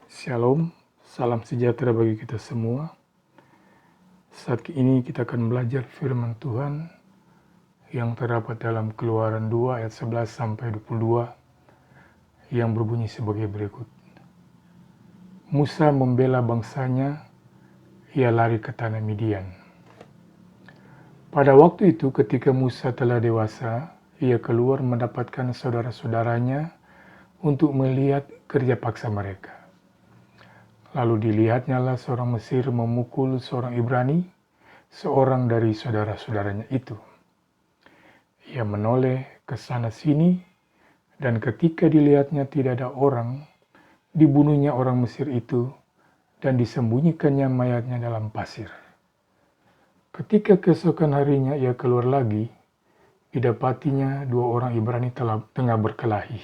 Shalom, salam sejahtera bagi kita semua. Saat ini kita akan belajar firman Tuhan yang terdapat dalam Keluaran 2 ayat 11 sampai 22 yang berbunyi sebagai berikut. Musa membela bangsanya, ia lari ke tanah Midian. Pada waktu itu ketika Musa telah dewasa, ia keluar mendapatkan saudara-saudaranya untuk melihat kerja paksa mereka. Lalu dilihatnyalah seorang Mesir memukul seorang Ibrani, seorang dari saudara-saudaranya itu. Ia menoleh ke sana sini, dan ketika dilihatnya tidak ada orang, dibunuhnya orang Mesir itu, dan disembunyikannya mayatnya dalam pasir. Ketika keesokan harinya ia keluar lagi, didapatinya dua orang Ibrani tengah berkelahi.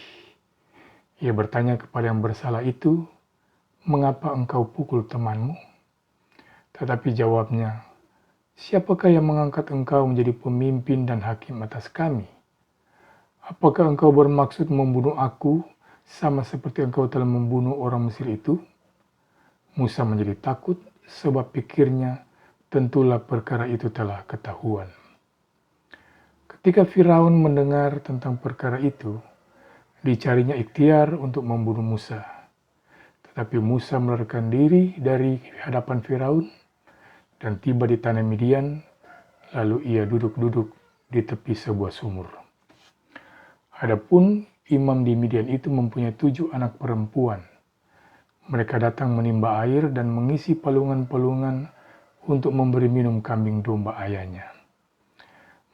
Ia bertanya kepada yang bersalah itu, "Mengapa engkau pukul temanmu?" Tetapi jawabnya, "Siapakah yang mengangkat engkau menjadi pemimpin dan hakim atas kami? Apakah engkau bermaksud membunuh aku sama seperti engkau telah membunuh orang Mesir itu?" Musa menjadi takut sebab pikirnya tentulah perkara itu telah ketahuan. Ketika Firaun mendengar tentang perkara itu, dicarinya ikhtiar untuk membunuh Musa. Tetapi Musa melarikan diri dari hadapan Firaun dan tiba di tanah Midian, lalu ia duduk-duduk di tepi sebuah sumur. Adapun imam di Midian itu mempunyai 7 anak perempuan. Mereka datang menimba air dan mengisi palungan-palungan untuk memberi minum kambing domba ayahnya.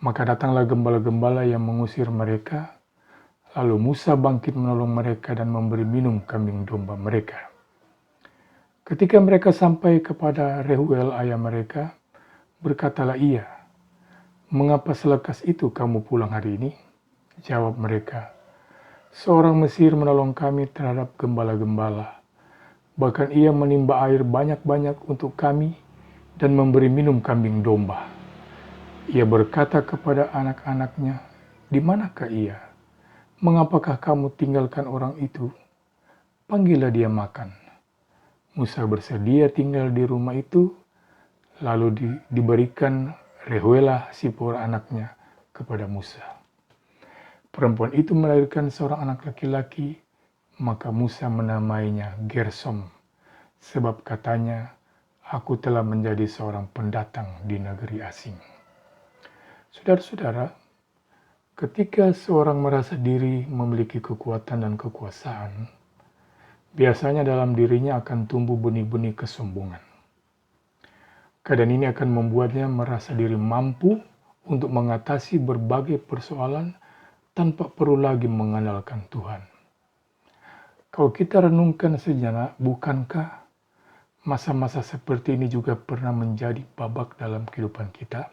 Maka datanglah gembala-gembala yang mengusir mereka, lalu Musa bangkit menolong mereka dan memberi minum kambing domba mereka. Ketika mereka sampai kepada Reuel ayah mereka, berkatalah ia, "Mengapa selekas itu kamu pulang hari ini?" Jawab mereka, "Seorang Mesir menolong kami terhadap gembala-gembala. Bahkan ia menimba air banyak-banyak untuk kami dan memberi minum kambing domba." Ia berkata kepada anak-anaknya, "Di manakah ia? Mengapakah kamu tinggalkan orang itu? Panggillah dia makan." Musa bersedia tinggal di rumah itu, lalu diberikan Reuelah Sipora anaknya kepada Musa. Perempuan itu melahirkan seorang anak laki-laki, maka Musa menamainya Gersom, sebab katanya, "Aku telah menjadi seorang pendatang di negeri asing." Saudara-saudara, ketika seorang merasa diri memiliki kekuatan dan kekuasaan, biasanya dalam dirinya akan tumbuh benih-benih kesombongan. Keadaan ini akan membuatnya merasa diri mampu untuk mengatasi berbagai persoalan tanpa perlu lagi mengandalkan Tuhan. Kalau kita renungkan sejenak, bukankah masa-masa seperti ini juga pernah menjadi babak dalam kehidupan kita?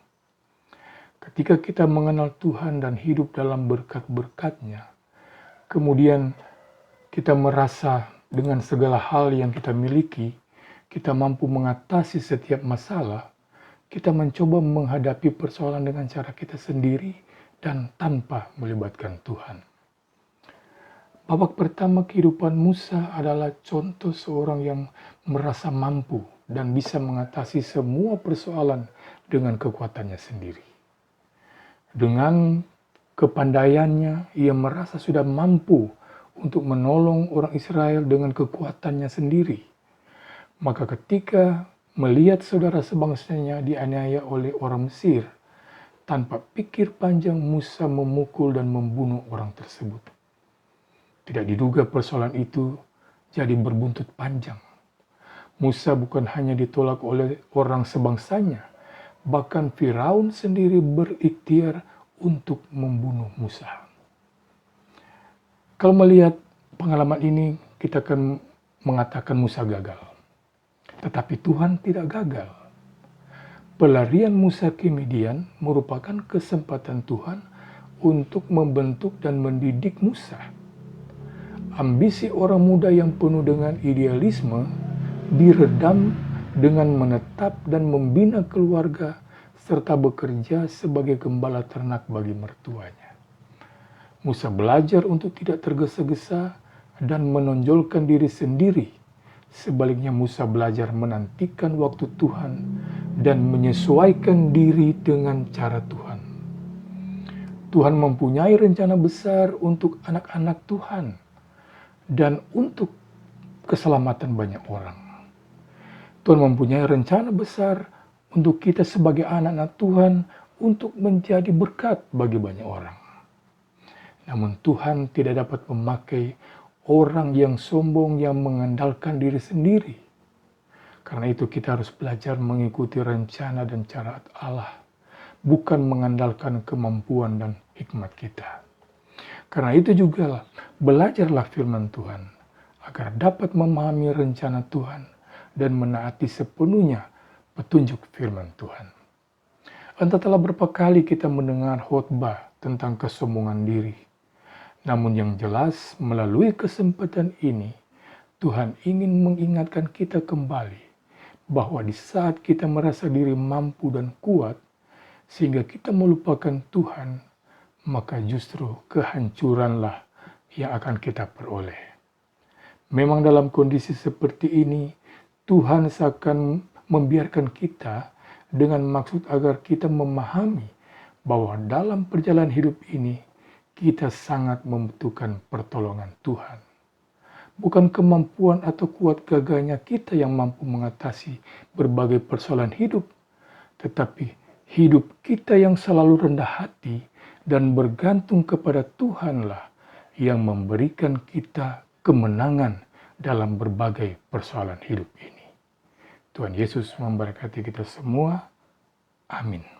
Ketika kita mengenal Tuhan dan hidup dalam berkat-berkat-Nya, kemudian kita merasa dengan segala hal yang kita miliki, kita mampu mengatasi setiap masalah, kita mencoba menghadapi persoalan dengan cara kita sendiri dan tanpa melibatkan Tuhan. Babak pertama kehidupan Musa adalah contoh seorang yang merasa mampu dan bisa mengatasi semua persoalan dengan kekuatannya sendiri. Dengan kepandaiannya, ia merasa sudah mampu untuk menolong orang Israel dengan kekuatannya sendiri. Maka ketika melihat saudara sebangsanya dianiaya oleh orang Mesir, tanpa pikir panjang Musa memukul dan membunuh orang tersebut. Tidak diduga persoalan itu jadi berbuntut panjang. Musa bukan hanya ditolak oleh orang sebangsanya, bahkan Firaun sendiri berikhtiar untuk membunuh Musa. Kalau melihat pengalaman ini, kita akan mengatakan Musa gagal. Tetapi Tuhan tidak gagal. Pelarian Musa ke Midian merupakan kesempatan Tuhan untuk membentuk dan mendidik Musa. Ambisi orang muda yang penuh dengan idealisme diredam dengan menetap dan membina keluarga serta bekerja sebagai gembala ternak bagi mertuanya. Musa belajar untuk tidak tergesa-gesa dan menonjolkan diri sendiri Sebaliknya Musa belajar menantikan waktu Tuhan dan menyesuaikan diri dengan cara Tuhan. Tuhan mempunyai rencana besar untuk anak-anak Tuhan dan untuk keselamatan banyak orang. Tuhan mempunyai rencana besar untuk kita sebagai anak-anak Tuhan untuk menjadi berkat bagi banyak orang. Namun Tuhan tidak dapat memakai orang yang sombong yang mengandalkan diri sendiri. Karena itu kita harus belajar mengikuti rencana dan cara Allah, bukan mengandalkan kemampuan dan hikmat kita. Karena itu juga belajarlah firman Tuhan, agar dapat memahami rencana Tuhan dan menaati sepenuhnya petunjuk firman Tuhan. Entah telah berapa kali kita mendengar khotbah tentang kesombongan diri. Namun yang jelas melalui kesempatan ini, Tuhan ingin mengingatkan kita kembali bahwa di saat kita merasa diri mampu dan kuat, sehingga kita melupakan Tuhan, maka justru kehancuranlah yang akan kita peroleh. Memang dalam kondisi seperti ini, Tuhan seakan membiarkan kita dengan maksud agar kita memahami bahwa dalam perjalanan hidup ini, kita sangat membutuhkan pertolongan Tuhan. Bukan kemampuan atau kuat gagahnya kita yang mampu mengatasi berbagai persoalan hidup, tetapi hidup kita yang selalu rendah hati dan bergantung kepada Tuhanlah yang memberikan kita kemenangan dalam berbagai persoalan hidup ini. Tuhan Yesus memberkati kita semua. Amin.